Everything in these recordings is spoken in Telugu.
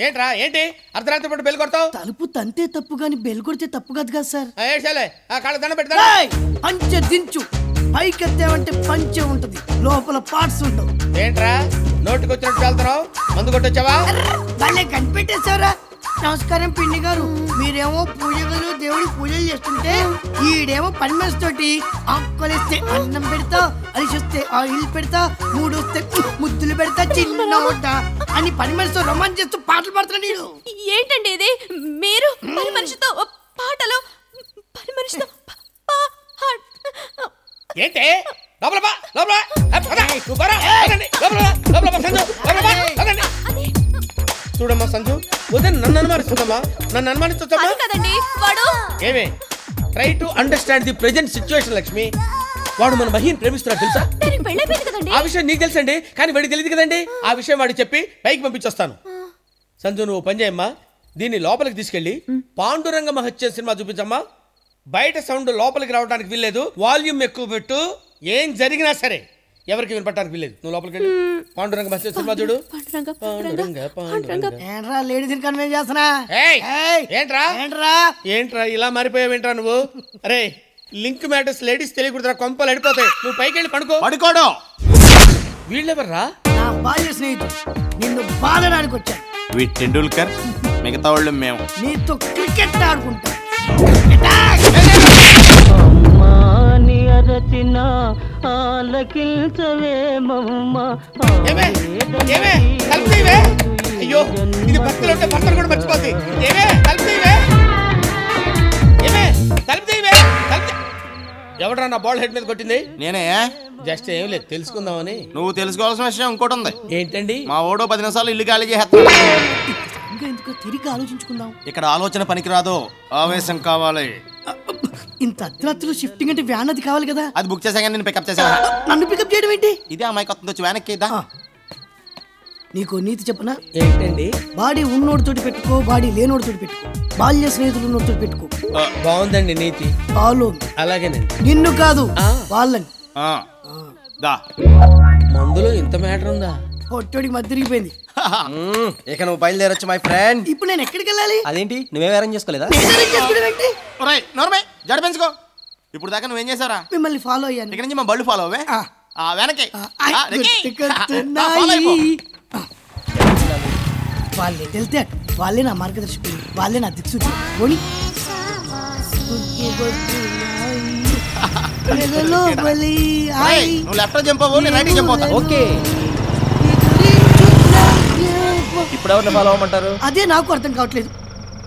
ఏంట్రా ఏంటి అర్ధరాత్రి పూట బెల్ కొడతావు? తలుపు తంతే తప్పు గాని బెల్ కొడితే తప్పు కాదు కదా సార్. కాళ్ళ దండ పెడతా. పంచె దించు, పైకెత్తామంటే పంచె ఉంటది, లోపల పార్ట్స్ ఉండవు. ఏంట్రా నోటికి వచ్చినట్టు వెళ్తున్నావు? మందు కొట్టొచ్చావా? భలే కనిపెట్టేశారా. నమస్కారం పిండి గారు. మీరేమో పూజలు దేవుడికి పూజలు చేస్తుంటే ఈడేమో పని మనిషి తోటి ఆకులేస్తే అన్నం పెడతా, అలిసొస్తే ఆయిల్ పెడతా, మూడొస్తే ముద్దులు పెడతా, చిన్న ఓట అని పని మనిషితో రొమాన్స్ చేస్తూ పాటలు పాడుతున్నాడు. ఏంటండి ఇది? మీరు పని మనిషితో పాటలు, పని మనిషితో ఏంటి? చూడమ్మా సంజు, ఉదయం నన్ను అనుమానిస్తుందమ్మా. నన్ను అనుమానిస్తుందమ్మా. ఏమే try to understand the present situation Lakshmi. వాడు మన మహిని ప్రేమిస్తున్నాడు తెలుసా? ఆ విషయం నీకు తెలుసండి, కానీ వాడికి తెలియదు కదండి. ఆ విషయం వాడికి చెప్పి పైకి పంపించొస్తాను. సంజు నువ్వు పని చేయమ్మా, దీన్ని లోపలికి తీసుకెళ్ళి పాండురంగ మహత్యం సినిమా చూపించమ్మా. బయట సౌండ్ లోపలికి రావడానికి వీల్లేదు, వాల్యూమ్ ఎక్కువ పెట్టు. ఏం జరిగినా సరే ఎవరికి వినపడటానికి వీల్లేదు. నువ్వు లోపలికి వెళ్ళి పాండురంగ మహత్యం సినిమా చూడు. ఏంట్రా ఇలా మారిపోయావేంట్రా నువ్వు? అరే లింక్ మ్యాటర్స్ లేడీస్ తెలియకూడదురా, కొంపలు అడిపోతాయి. నువ్వు పైకి వెళ్ళి పడుకోవడం. వీళ్ళెవర్రా? నా బాల్య స్నేహితుడు, నిన్ను బాధడానికి వచ్చాను. వీటి టెండూల్కర్, మిగతా వాళ్ళు మేము. నీతో క్రికెట్ ఆడుకుంటా. అయ్యో ఇది భక్తులు ఉంటే భర్తలు కూడా మర్చిపోతాయి. ఎవడరా నా బాల్ హెడ్ మీద కొట్టింది? నేనే. జస్ట్ ఏం లేదు తెలుసుకుందామని. నువ్వు తెలుసుకోవాల్సిన విషయం ఇంకోటి ఉంది. ఏంటండి? మా ఓడో 10 నిమిషాలు ఇల్లు ఖాళీ చేస్తాడు. తిరిగి ఆలోచించుకుందాం. ఇక్కడ ఆలోచన పనికిరాదు, ఆవేశం కావాలి. ఇంత అర్ధరాత్రులు షిఫ్టింగ్ అంటే వ్యాన్ అది కావాలి కదా. అది బుక్ చేసాక నేను పికప్ చేసా. నన్ను పికప్ చేయడం ఏంటి? ఇదే అమ్మాయి కొత్త వచ్చి వ్యాన్ ఎక్కిద్దా. నీకు నీతి చెప్పనా? ఏంటండి? బాడీ ఉన్నోడితోటి పెట్టుకో, బాడీ లేనోడితోటి పెట్టుకో, బాల్య స్నేహితులు ఉన్నోడితోటి పెట్టుకో. బాగుందండి నీతి. ఫాలో. అలాగేనండి. నిన్ను కాదు వాళ్ళని. మందులో ఇంత మ్యాటర్ ఉందా? పొట్టోడికి మధ్య తిరిగిపోయింది. ఇక నువ్వు బయలుదేరొచ్చు మై ఫ్రెండ్. ఇప్పుడు నేను ఎక్కడికి వెళ్ళాలి? అదేంటి నువ్వేం అరేంజ్ చేసుకోలేదా? జడ పెంచుకో. ఇప్పుడు దాకా నువ్వేం చేసారా? మిమ్మల్ని ఫాలో అయ్యాను. ఇక్కడ నుంచి మా బళ్ళు ఫాలో అవే. వెనకే వాళ్ళే వెళ్తే వాళ్ళే నా మార్గదర్శకులు, వాళ్ళే నా దిక్సూచి. ఇప్పుడు ఎవరిని ఫాలో అవ్వమంటారు? అదే నాకు అర్థం కావట్లేదు.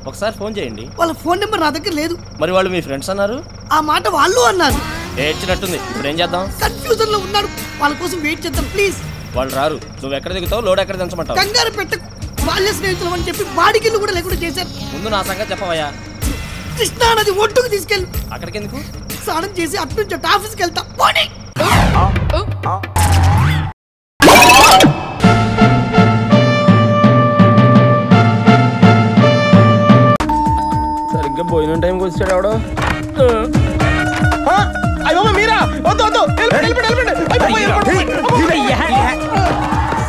ఒకసారి ఫోన్ చేయండి. వాళ్ళ ఫోన్ నెంబర్ నా దగ్గర లేదు. మరి వాళ్ళు మీ ఫ్రెండ్స్ అన్నారు. ఆ మాట వాళ్ళు అన్నారు. ఏడ్చినట్టుంది. ఇప్పుడు ఏం చేద్దాం? కన్ఫ్యూజన్ లో ఉన్నాడు. వాళ్ళ కోసం వెయిట్ చేద్దాం ప్లీజ్. వాళ్ళు రారు. నువ్వు ఎక్కడ దిగుతావు, లోడ్ ఎక్కడ దించమంటావు? కంగారు పెట్టకు. బాల్య స్నేహితులు అని చెప్పి బాడిగిల్లు కూడా లేకుండా చేశారు. ముందు నా సంగతి చెప్పవయ్యా. కృష్ణా నది ఒడ్డుకు తీసుకెళ్ళి. అక్కడికి ఎందుకు? స్నానం చేసి అటు నుంచి ఆఫీస్కి వెళ్తా. పోనీ. సరిగ్గా భోజనం టైంకి వచ్చాడు ఎవడో.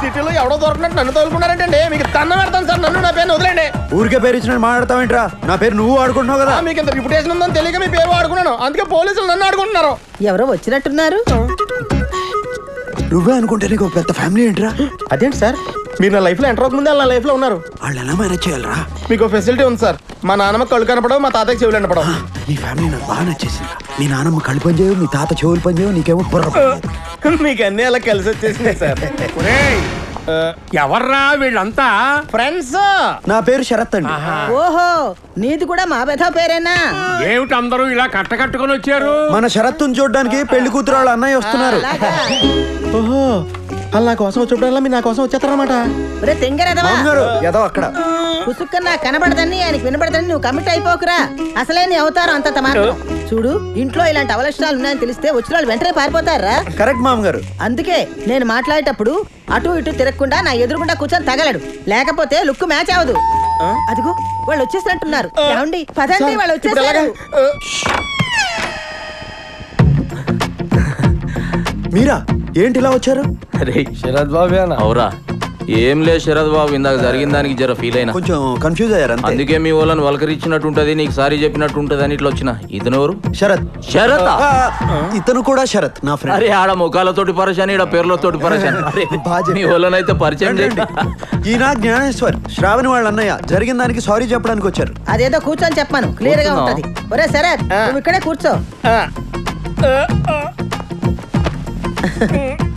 సిటీలో ఎవడో దొరకనట్టు నన్ను తోలుకున్నారంటే మీకు తన్న పెడతాను సార్. నన్ను నా పేరు వదిలేండి. ఊరికే పేరు ఇచ్చినట్టు మాట్లాడతావేంట్రా? నా పేరు నువ్వు ఆడుకుంటున్నావు కదా. మీకు ఇంత రిప్యుటేషన్ ఉందని తెలియక మీ పేరు ఆడుకున్నాను. అందుకే పోలీసులు నన్ను ఆడుకుంటున్నారు. ఎవరో వచ్చినట్టున్నారు. నువ్వే అనుకుంటే నీకు ఒక పెద్ద ఫ్యామిలీ ఏంట్రా? అదేంటి సార్, మీరు నా లైఫ్ లో ఎంటర్ అవ్వకముందే నా లైఫ్ లో ఉన్నారు. వాళ్ళు ఎలా మేనేజ్ చేయాలరా? మీకు ఫెసిలిటీ ఉంది సార్. మా నాన్నమ్మ కళ్ళు కనపడవు, మా తాతకి చెవులు కనపడవు. నీ ఫ్యామిలీ నాకు బాగా నచ్చేసింది. మీ నాన్నమ్మ కళ్ళు పని చేయవు, మీ తాత చెవులు పని చేయవు, నీకేమో బుర్ర. మీకు అన్ని అలా కలిసి వచ్చేసినాయి సార్. ఎవర్రా వీళ్ళంతా? ఫ్రెండ్స్. నా పేరు శరత్ అండి. ఓహో, నీది కూడా మా పెద్ద పేరేనా? ఏమిటి అందరూ ఇలా కట్టకట్టుకొని వచ్చారు? మన శరత్తుని చూడడానికి పెళ్లి కూతురు వాళ్ళ అన్నయ్య వస్తున్నారు. ఓహో, వాళ్ళు నా కోసం వచ్చినప్పుడల్లా మీరు నా కోసం వచ్చేస్తారనమాట. ఏదో అక్కడ పుసుక్కన్నా కనబడదని ఆయనకి వినబడదని నువ్వు కమిట్ అయిపోకురా. అసలే నీ అవతారం అంత మాత్రం. చూడు, ఇంట్లో ఇలాంటి అవలక్షణాలు ఉన్నాయని తెలిస్తే వచ్చిన వాళ్ళు వెంటనే పారిపోతారా? కరెక్ట్ మామగారు. అందుకే నేను మాట్లాడేటప్పుడు అటు ఇటు తిరగకుండా నా ఎదురుగుండా కూర్చొని తగలడు, లేకపోతే లుక్ మ్యాచ్ అవదు. అదిగో వాళ్ళు వచ్చేసినట్టున్నారు. ఏమండి పదండి, వాళ్ళు వచ్చేసారు. మీరా ఏంటి ఇలా వచ్చారు? శరత్ బాబు అవురా, ఏం లేదు శరత్ బాబు, ఇందాక జరిగిన దానికి జర ఫీల్ అయినా, కొంచెం కన్ఫ్యూజ్ అయ్యారు. అందుకే మీ వాళ్ళని వలకరిచ్చినట్టు ఉంటది, నీకు సారీ చెప్పినట్టు ఉంటది అని ఇట్లా వచ్చిన. ఇతను ఎవరు? శరత్. శరత్? ఇతను కూడా శరత్ నా ఫ్రెండ్. అరే ఆడ ముఖాలతోటి పరిచయం, ఈడ పేర్లతోటి పరిచయం. మీ వాళ్ళనైతే పరిచయం చేయండి. ఈయన జ్ఞానేశ్వర్, శ్రావణి వాళ్ళ అన్నయ్య. జరిగిన దానికి సారీ చెప్పడానికి వచ్చారు. అదేదో కూర్చొని చెప్పాను, క్లియర్ గా ఉంటది. ఒరే శరత్, నువ్వు ఇక్కడే కూర్చో.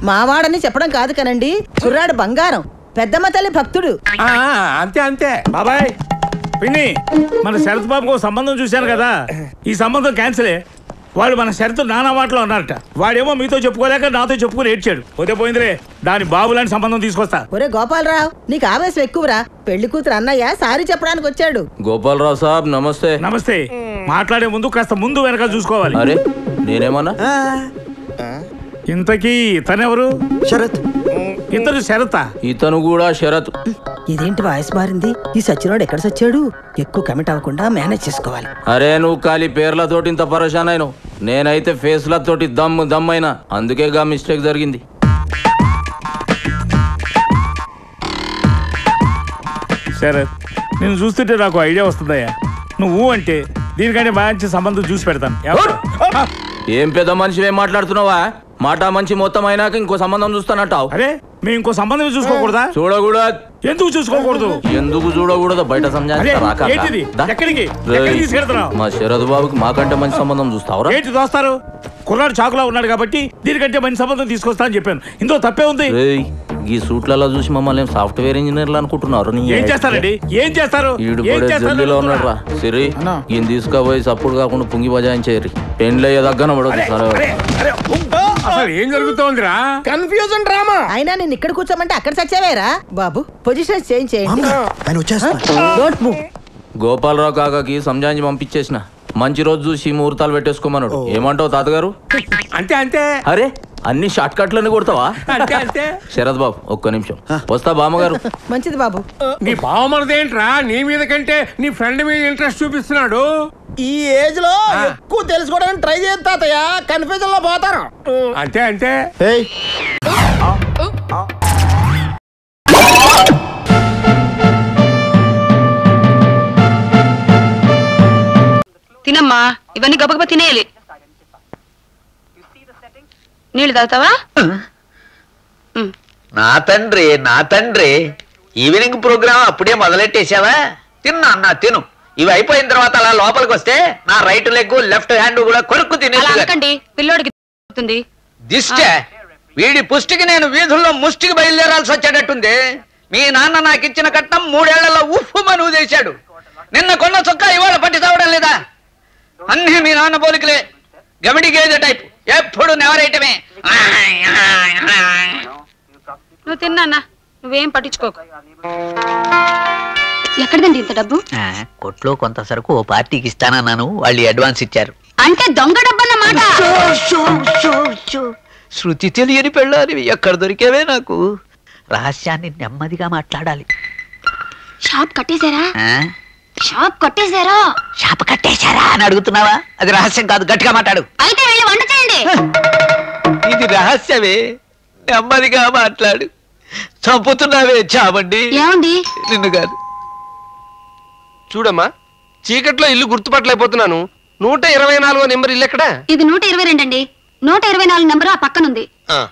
మావాడని చెప్పడం కాదు కనండి, కుర్రాడు బంగారం, పెద్దమ్మ తల్లి భక్తుడు. అంతే అంతే బాబాయ్. పిన్ని, మన శరత్ బాబుకు సంబంధం చూశాను కదా, ఈ సంబంధం క్యాన్సిలే. వాడు మన శరత్ నానా మాటలో అన్నారట. వాడేమో మీతో చెప్పుకోలేక నాతో చెప్పుకుని ఏడ్చాడు. పోతే పోయిందిలే, దాని బాబు లాంటి సంబంధం తీసుకొస్తా. ఒరే గోపాలరావు, నీకు ఆవేశం ఎక్కువరా. పెళ్లి కూతురు అన్నయ్య సారీ చెప్పడానికి వచ్చాడు. గోపాలరావు సాబ్ నమస్తే. నమస్తే. మాట్లాడే ముందు కాస్త ముందు వెనక చూసుకోవాలి. అరే నేనేమన్నా? ఇంతకీ ఇతనెవరు? శరత్. ఇతను శరత? ఇతను కూడా శరత్. ఇదేంటి వాయిస్ మారింది? ఈ సచ్చినోడు ఎక్కడ సచ్చాడు? ఎక్కువ కమిట్ అవ్వకుండా మేనేజ్ చేసుకోవాలి. అరే నువ్వు ఖాళీ పేర్లతోటి ఇంత పరేషాన్ అయినావు, నేనైతే ఫేస్లతోటి దమ్మైనా, అందుకే గా మిస్టేక్ జరిగింది. శరత్, నేను చూస్తుంటే నాకు ఐడియా వస్తుందయ్యా. నువ్వు అంటే దీనికంటే మంచి సంబంధం చూసి పెడతాను. ఏం పెద్ద మనిషి ఏం మాట్లాడుతున్నావా? మాట మంచి మొత్తం అయినాక ఇంకో సంబంధం చూస్తానంటావు. అరే మేము ఇంకో సంబంధం చూసుకోకూడదా? చూడకూడదు. ఎందుకు చూసుకోకూడదు? ఎందుకు చూడకూడదు? బయట మా శరత్ బాబుకి మాకంటే మంచి సంబంధం చూస్తావరా? ఏంటి దోస్తారు? కుర్రాడు చాకులా ఉన్నాడు కాబట్టి దీనికంటే మంచి సంబంధం తీసుకొస్తా అని చెప్పాను. ఇందులో తప్పే ఉంది? ఈ సూట్లలో చూసి మమ్మల్ని సాఫ్ట్వేర్ ఇంజనీర్లు అనుకుంటున్నారు. ఏం చేస్తారండి? ఏం చేస్తారు? జల్లీలో ఉన్నాడు రా సిరి. ఈయన తీసుకుపోయి సప్పుడు కాకుండా పుంగి బజాయించేరి పెండ్లయ్యే దగ్గర అసలు ఏం జరుగుతోందిరా? Confusion drama. అయినా నేను ఇక్కడ కూర్చోమంటే అక్కడ సచ్చావేరా బాబు? పొజిషన్ చేంజ్ చేయండి. గోపాలరావు కాకాకి సంజాయించి పంపించేసిన. మంచి రోజు చూసి ముహూర్తాలు పెట్టేసుకోమన్నాడు. ఏమంటావు తాతగారు? అంతే అంతే. అరే అన్ని షార్ట్ కట్లన్నీ కొడతావా? అంతే అంతే. శరత్ బాబు ఒక్క నిమిషం వస్తా. బామ్మగారు. మంచిది బాబు. నీ బావమరిదేంట్రా నీ మీద కంటే నీ ఫ్రెండ్ మీద ఇంట్రెస్ట్ చూపిస్తున్నాడు? ఈ ఏజ్ లో ఎక్కువ తెలుసుకోవడానికి ట్రై చేయండి తాతయ్య, కన్ఫ్యూజన్ లో పోతాను. అంతే అంతే. తినమ్మా, ఇవన్నీ గబగబా తినేయాలి. నీళ్ళు తాగుతావా? నా తండ్రి ఈవినింగ్ ప్రోగ్రామ్ అప్పుడే మొదలెట్టేసావా? తిన్నా అన్నా తిను. ఇవి అయిపోయిన తర్వాత అలా లోపలికి వస్తే నా రైట్ లెగ్ లెఫ్ట్ హ్యాండ్ కూడా కొరుక్కు తినేది. పిల్లోడికి దిష్టే వీడి పుష్టికి నేను వీధుల్లో ముష్టికి బయలుదేరాల్సి వచ్చేటట్టుంది. మీ నాన్న నాకు ఇచ్చిన కట్నం 3 ఏళ్లలో ఉఫ్ఫు మనువు చేశాడు. నిన్న కొన్న చొక్కా ఇవాళ పట్టి తావడం లేదా? అన్నీ మీ నాన్న పోలికలే. గమిడి గేదె టైప్, ఎప్పుడు నెవరేయటమే. నువ్వు తిన్నా, నువ్వేం పట్టించుకోకు. ఎక్కడిదండి ఇంత డబ్బు? కొట్లో కొంత సరుకు ఓ పార్టీకి ఇస్తానన్నాను, వాళ్ళు అడ్వాన్స్ ఇచ్చారు. అంటే దొంగ డబ్బన్నమాట. శృతి తెలియని పెళ్ళాలి, ఎక్కడ దొరికేవే నాకు. రహస్యాన్ని నెమ్మదిగా మాట్లాడాలి. షాప్ కట్టేశారా? షాప్ కట్టేశారా? షాప్ కట్టేశారా అని అడుగుతున్నావా? అది రహస్యం కాదు, గట్టిగా మాట్లాడు. అయితే వెళ్ళి వంట చేయండి. ఇది రహస్యమే, నెమ్మదిగా మాట్లాడు. చంపుతున్నావే చావండి. ఏమండి? నిన్ను కాదు. చూడమ్మా, చీకట్లో ఇల్లు గుర్తుపట్టలేకపోతున్నాను. 124వ నెంబర్ ఇల్లు ఎక్కడ? ఇది 122 అండి. 124 నెంబర్ ఆ పక్కనుంది.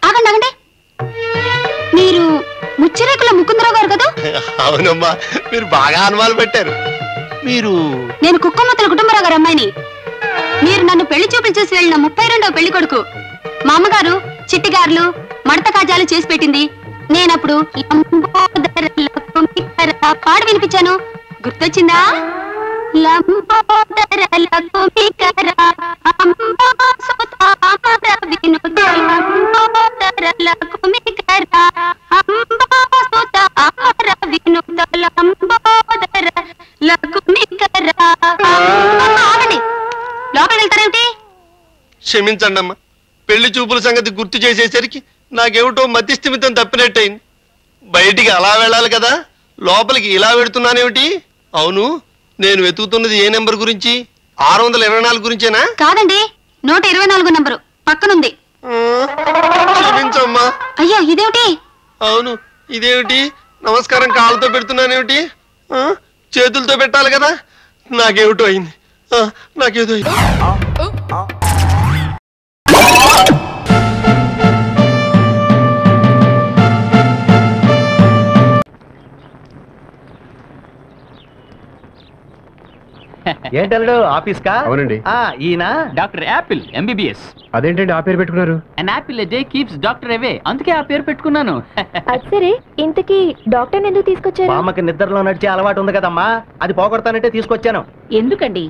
ఆగండి ఆగండి, మీరు ముచ్చిరేకుల ముకుందరావు గారు కదా? అవునమ్మా, మీరు బాగా అనుమానం పెట్టారు. మీరు? నేను కుక్కమ్మతుల కుటుంబరావు గారు అమ్మాయిని. మీరు నన్ను పెళ్లి చూపులు చూసి వెళ్ళిన 32వ పెళ్లి కొడుకు. మా అమ్మగారు చిట్టిగారులు మడత కాజాలు చేసి పెట్టింది. నేనప్పుడు పాడు వినిపించాను, గుర్తొచ్చిందా? లోపలికి వెళ్తారేమిటి? క్షమించండి అమ్మా, పెళ్లి చూపుల సంగతి గుర్తు చేసేసరికి నాకేమిటో మతిస్థిమితం తప్పినట్టయింది. బయటికి అలా వెళ్ళాలి కదా, లోపలికి ఇలా వెడుతున్నానేమిటి? అవును, నేను వెతుకుతున్నది ఏ నెంబర్ గురించి? 624 గురించేనా? కాదండి, 124 నెంబరు పక్కనుంది. క్షమించమ్మా. అయ్యో ఇదేమిటి? అవును, ఇదేమిటి? నమస్కారం కాళ్ళతో పెడుతున్నానేమిటి? చేతులతో పెట్టాలి కదా. నాకేమిటో అయింది. నాకేదో అయింది. ఏంటల్లుడు ఆఫీస్ కా? అవునండి. ఈయన డాక్టర్ యాపిల్ ఎంబీబీఎస్. అదేంటండి ఆ పేరు పెట్టుకున్నారు? An apple A day keeps doctor away, అందుకే ఆ పేరు పెట్టుకున్నాను. సరే, ఇంతకీ డాక్టర్ ఎందుకు తీసుకొచ్చారు? మామకి నిద్రలో నడిచే అలవాటు ఉంది కదమ్మా, అది పోగొడతానంటే తీసుకొచ్చాను. ఎందుకండి?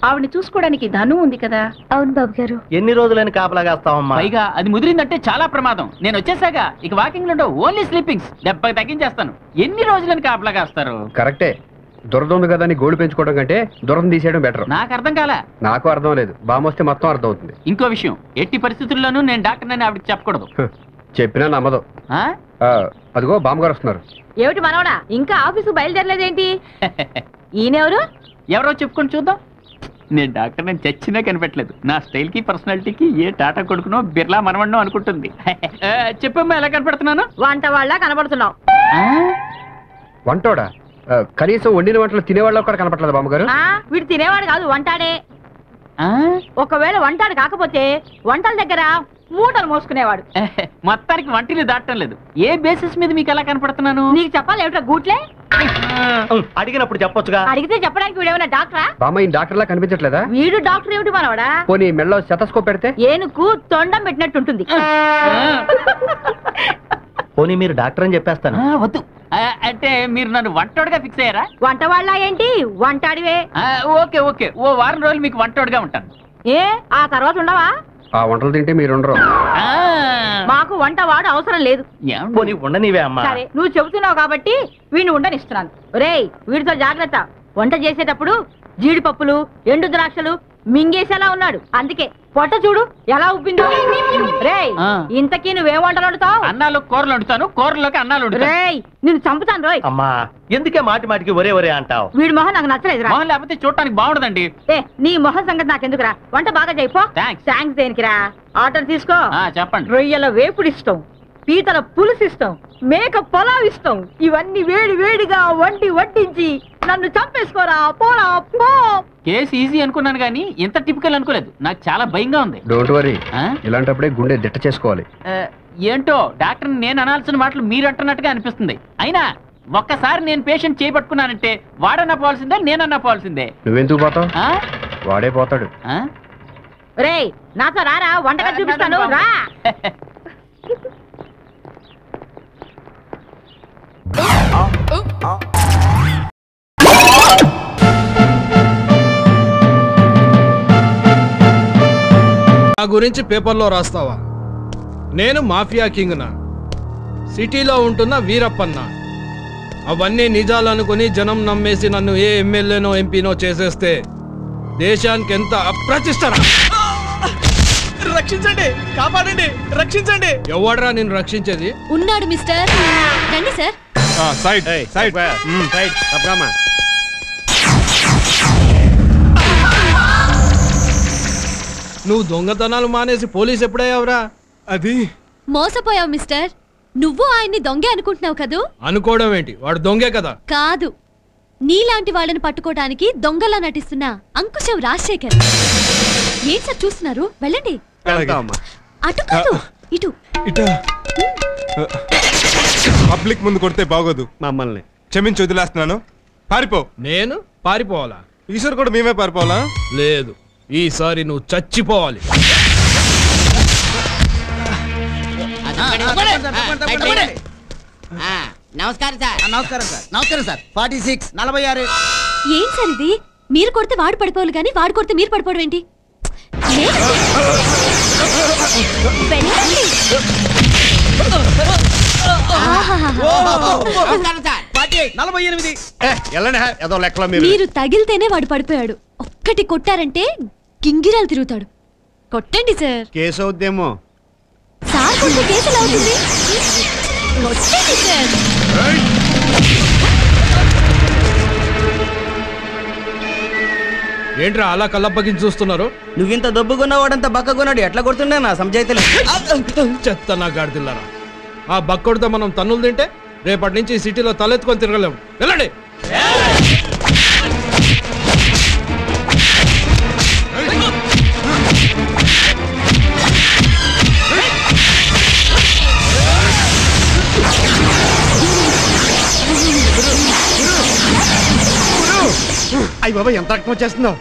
ఆవిడని చూసుకోవడానికి ధను ఉంది కదా. అవును బాబు గారు. ఎన్ని రోజులని కాపలాగాస్తావమ్మా? పైగా అది ముదిరిందంటే చాలా ప్రమాదం. నేను వచ్చేసాక ఇక వాకింగ్ లో ఓన్లీ స్లీపింగ్స్. దెబ్బకి తగ్గించేస్తాను. ఎన్ని రోజులని కాపలాగాస్తారు? కరెక్టే. దురద ఉంది కదా అని గోడు పెంచుకోవడం కంటే దురదం తీసేయడం బెటర్. నాకు అర్థం కాలా. నాకు అర్థం లేదు, బామొస్తే మొత్తం అర్థం అవుతుంది. ఇంకో విషయం, ఎట్టి పరిస్థితుల్లోనూ నేను డాక్టర్ అని ఆవిడకి చెప్పకూడదు. చెప్పినా నమ్మదు. అదిగో బామ్మగారు వస్తున్నారు. ఏమిటి మనవడా, ఇంకా ఆఫీసు బయలుదేరలేదేంటి? ఈయనెవరు? ఎవరో చెప్పుకొని చూద్దాం. నేను డాక్టర్ నేను చచ్చినా కనిపెట్టలేదు. నా స్టైల్ కి పర్సనాలిటీకి ఏ టాటా కొడుకునో బిర్లా మనవన్నో అనుకుంటుంది. చెప్పమ్మా, ఎలా కనపడుతున్నాను? వంట వాళ్ళ కనపడుతున్నావు. వంటోడా? కనీసం వండిన వంటలు తినేవాళ్ళు కూడా కనపడలేదు బామ్మగారు. వీడు తినేవాడు కాదు, వంటాడే. ఒకవేళ వంటాడు కాకపోతే వంటల దగ్గర మూటలు మోసుకునేవాడు. మొత్తానికి వంటలు దాటం లేదు. ఏ బేసిస్ మీద మీకు ఎలా కనపడుతున్నాను? నీకు చెప్పాలి ఏమిటో గూట్లే. అడిగినప్పుడు చెప్పొచ్చుగా. అడిగితే చెప్పడానికి వీడేమైనా డాక్టరా? బామ్మ ఈ డాక్టర్ లా కనిపించట్లేదా? వీడు డాక్టర్ ఏమిటి మనవడా? పోనీ మెడలో స్టెతస్కోప్ పెడితే ఏనుకు తొండం పెట్టినట్టుంటుంది. పోనీ మీరు డాక్టర్ అని చెప్పేస్తాను. వద్దు. అంటే మీరు నన్ను వంటోడుగా ఫిక్స్ అయ్యారా? వంట వాళ్ళ ఏంటి, వంటాడివే. ఓకే ఓకే, ఓ వారం రోజులు మీకు వంటోడుగా ఉంటాను. ఏ ఆ తర్వాత ఉండవా? ఆ వంటలు తింటే మీరు ఉండరు. మాకు వంట వాడు అవసరం లేదు. పోనీ ఉండనివే అమ్మా. సరే, నువ్వు చెబుతున్నావు కాబట్టి వీడిని ఉండనిస్తున్నాను. రేయ్, వీడితో జాగ్రత్త. వంట చేసేటప్పుడు జీడిపప్పులు ఎండు ద్రాక్షలు మింగేసేలా ఉన్నాడు. అందుకే పొట్ట చూడు ఎలా ఉబ్బిందో. రేయ్, ఇంతకీ నువ్వేం వంటలు వండుతావు? అన్నాలు కూరలు వండుతాను, కూరలోకి అన్నాలు వండుతాను. రేయ్, నిన్ను చంపుతాను రోయ్. అమ్మా, ఎందుకే మాటి మాటికి ఒరే ఒరే అంటావు? వీడి మొహం నాకు నచ్చలేదురా. మొహం లేకపోతే చూడటానికి బాగుండదండి. నీ మొహం సంగతి నాకెందుకురా? వంట బాగా చేయిపో. థ్యాంక్స్ దేనికిరా? ఆర్డర్ తీసుకో. చెప్పండి. రొయ్యల వేపుడు ఇష్టం, పీతల పులుసు ఇష్టం, మేక పొలావ్ ఇష్టం. ఇవన్నీ వేడి వేడిగా వడ్డించి నన్ను చంపేసుకోరా. పోరా పో. కేసు ఈజీ అనుకున్నాను కానీ ఇంత టిపికల్ అనుకోలేదు. నాకు చాలా భయంగా ఉంది. డోంట్ వరీ, ఇలాంటప్పుడే గుండె దిట్ట చేసుకోవాలి. ఏంటో డాక్టర్ నేను అనాల్సిన మాటలు మీరు అంటున్నట్టుగా అనిపిస్తుంది. అయినా ఒక్కసారి నేను పేషెంట్ చేయబట్టుకున్నానంటే వాడన్నా పోవాల్సిందే, నేనన్నా పోవాల్సిందే. నువ్వెందుకు పోతావు? వాడే పోతాడు. రేయ్, నాతో రారా, వంటగా చూపిస్తాను రా. నా గురించి పేపర్లో రాస్తావా? నేను మాఫియా కింగ్నా, సిటీలో ఉంటున్న వీరప్పన్న. అవన్నీ నిజాలు అనుకుని జనం నమ్మేసి నన్ను ఏ ఎమ్మెల్యేనో ఎంపీనో చేసేస్తే దేశానికి ఎంత అప్రతిష్టరా. రక్షించండి, కాపాడండి, రక్షించండి. ఎవడరా నిన్ను రక్షించేది? ఉన్నాడు మిస్టర్. రండి సార్. సైడ్ సైడ్ సైడ్ తప్పగామా. నువ్వు దొంగతనాలు మానేసి పోలీస్ ఎప్పుడయ్యావురా? అది మోసపోయావు మిస్టర్. నువ్వు ఆయన్ని దొంగే అనుకుంటున్నావు కదూ? అనుకోవడం ఏంటి, వాడు దొంగే కదా. కాదు, నీలాంటి వాళ్ళని పట్టుకోవడానికి దొంగలా నటిస్తున్న అంకుశం రాజశేఖర్. ఏం సార్ చూస్తున్నారు? వెళ్ళండి. అటు కాదు, ఇటు. పబ్లిక్ ముందు కొడితే బాగోదు. మమ్మల్ని క్షమించి వదిలేస్తున్నాను. పారిపో. నేను పారిపోవాలా? ఈశ్వర్ కూడా మేమే పారిపోవాలా? లేదు, ఈసారి నువ్వు చచ్చిపోవాలి. నమస్కారం సార్. నమస్కారం సార్. నమస్కారం సార్. 46 46. ఏం సార్ ఇది? మీరు కొడితే వాడు పడిపోవాలి కానీ వాడు కొడితే మీరు పడిపోవడం ఏంటి? మీరు తగిలితేనే వాడు పడిపోయాడు. ఒక్కటి కొట్టారంటే గింగిరాలు తిరుగుతాడు. కొట్టండి సార్. కేసు అవుద్దేమో. సార్ కొట్టే కేసు ఎలా అవుతుంది? కొట్టండి సార్. ఏంట్రా అలా కళ్ళప్పగించి చూస్తున్నారు? నువ్వింత దొబ్బుకున్నవాడంత బక్కకున్నాడు, ఎట్లా కొడుతున్నా నా సంజాయితలే. చెత్త నా గాడిదిల్లారా. ఆ బక్కొడితో మనం తన్నులు తింటే రేపటి నుంచి ఈ సిటీలో తలెత్తుకొని తిరగలేము. వెళ్ళండి. అయ్యి బాబా ఎంత రక్తం వచ్చేస్తుందో.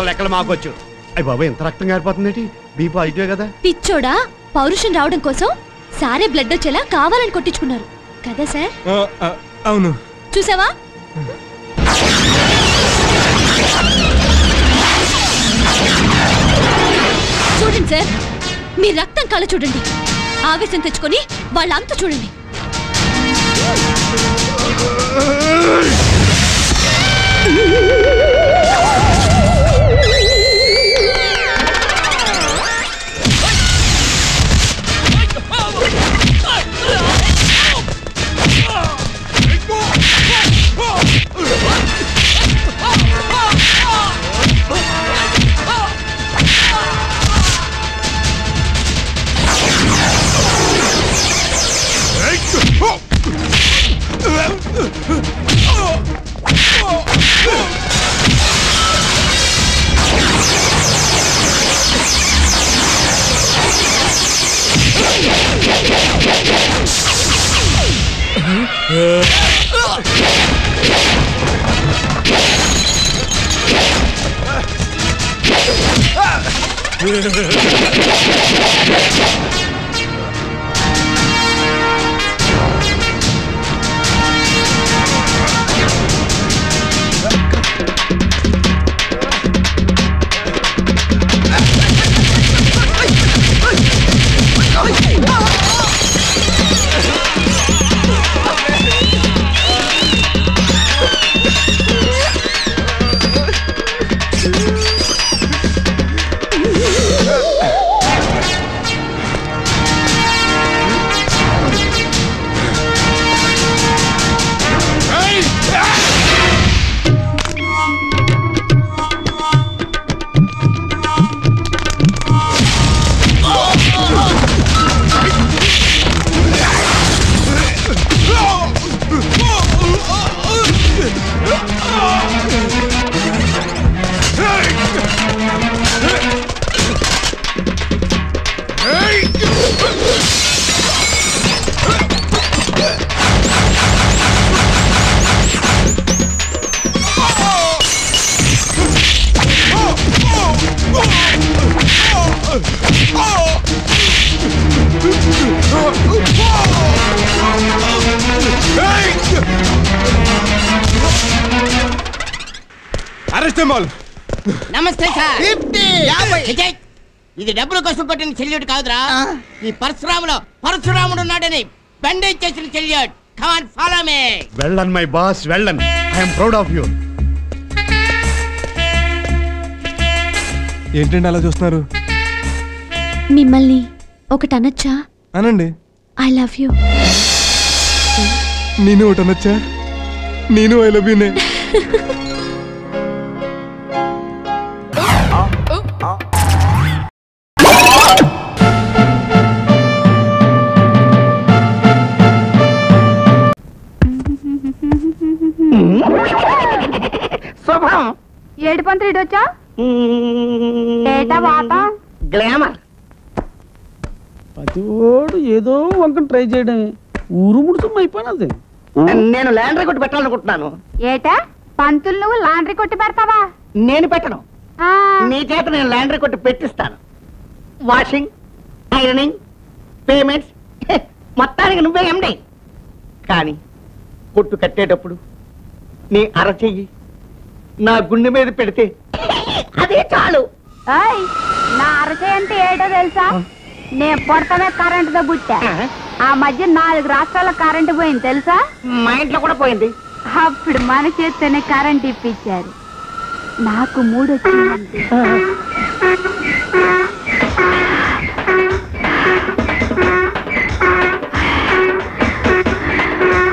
లెక్కలు మాకొచ్చు. అయ్యి బాబా ఎంత రక్తం గారిపోతుంది. బీ పాజిటివ్ కదా. పిచ్చోడా, పౌరుషం రావడం కోసం సారే బ్లడ్ వచ్చేలా కావాలని కొట్టించుకున్నారు కదా సార్? అవును. చూసావా? చూడండి సార్, మీ రక్తం కళ చూడండి. ఆవేశం తెచ్చుకొని వాళ్ళంతా చూడండి. నమస్తే సార్. ఇది డబ్బుల కోసం కొట్టిన చెల్లియుడు కాదురా. ఈ పరశురాముడు ఉన్నాడని బండేజ్ చేసిన చెల్లియుడు. Come on follow me. Well done my boss, well done. I am proud of you. ఏంటండి అలా చూస్తున్నారు? మిమ్మల్ని ఒకటి అనొచ్చా? అనండి. I love you. నేను ఒకటి అనొచ్చా? నేను ఐ లవ్ యూనే. శుభం. ఏడు పంతులు ఇటు వచ్చా? గ్లామర్. ప్రతివాడు ఏదో వంక ట్రై చేయడమే. ఊరు ముడుసు అయిపోయినది. నేను లాండ్రీ కొట్టి పెట్టాలనుకుంటున్నాను. ఏటా పంతులు నువ్వు లాండ్రీ కొట్టి పెడతావా? నేను పెట్టను. నీ చేత నేను లాండ్రీ కొట్టి పెట్టిస్తాను. వాషింగ్, ఐరనింగ్, పేమెంట్స్ మొత్తానికి నువ్వే ఎండి. కానీ కొట్టు కట్టేటప్పుడు నీ అరచెయ్యి నా గుండె మీద పెడితే అదే చాలు. నా అరచేయి అంటే ఏటో తెలుసా? నేను పొడతమే కరెంటుతో పుట్టా. ఆ మధ్య 4 రాష్ట్రాల కరెంటు పోయింది తెలుసా? మా ఇంట్లో కూడా పోయింది. అప్పుడు మన చేత్తోనే కరెంట్ ఇప్పించారు. నాకు 3 వచ్చింది.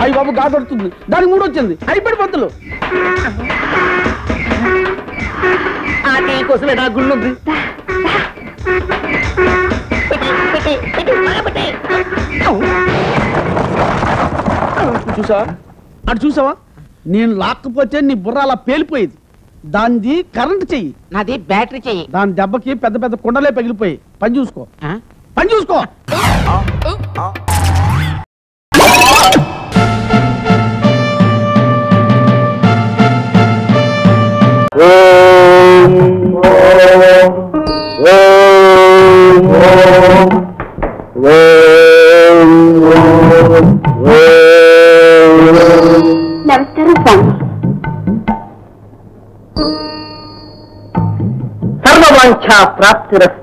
అయ్యి బాబు గాదొడుతుంది. దానికి 3 వచ్చింది. అయిపోయి పంతులు. ఆ టీ కోసమే నా గుళ్ళు ఉంది. చూసావా నేను లాక్కపోతే నీ బుర్ర అలా పేలిపోయేది. దాన్ని కరెంట్ చెయ్యి, నాది బ్యాటరీ చెయ్యి. దాని దెబ్బకి పెద్ద పెద్ద కొండలే పగిలిపోయి. పని చూసుకో, పని చూసుకో. నమస్కారం స్వామి. సర్వవాంఛా ప్రాప్తిరస్తు.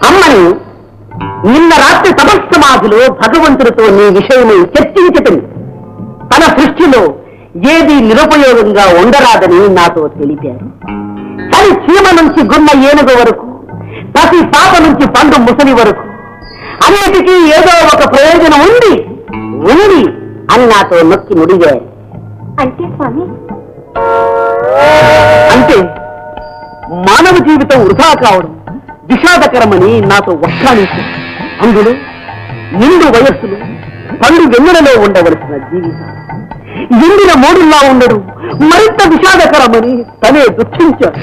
అమ్మని నిన్న రాత్రి తపస్సమాధిలో భగవంతుడితో నీ విషయమై చర్చించటం తన సృష్టిలో ఏది నిరుపయోగంగా ఉండరాదని నాతో తెలిపారు. తని చీమ నుంచి గున్న ఏనుగు వరకు, ప్రతి పాప నుంచి పండు ముసలి వరకు అన్నిటికీ ఏదో ఒక ప్రయోజనం ఉంది ఉంది అని నాతో నొక్కి ముడిగారు. అంటే స్వామి, అంటే మానవ జీవితం వృధా కావడం విషాదకరమని నాతో వక్కానించారు. అందులో నిండు వయస్సులు పండు వెన్నెలలో ఉండవలసిన జీవితం ఎండిన మోడుల్లా ఉండడం మరింత విషాదకరమని తనే దుఃఖించారు.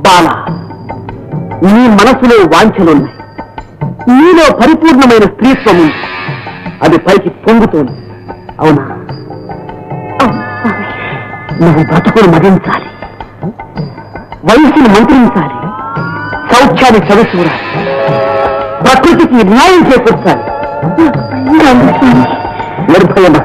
బాల, నీ మనసులో వాంఛలున్నాయి, నీలో పరిపూర్ణమైన స్త్రీత్వం ఉంది, అది పైకి పొంగుతోంది. అవునా? నువ్వు బ్రతుకును మదించాలి, వయసును మంత్రించాలి, సౌఖ్యాన్ని చవిచూడాలి, ప్రకృతికి న్యాయం చేకూర్చాలి. నిర్భయమ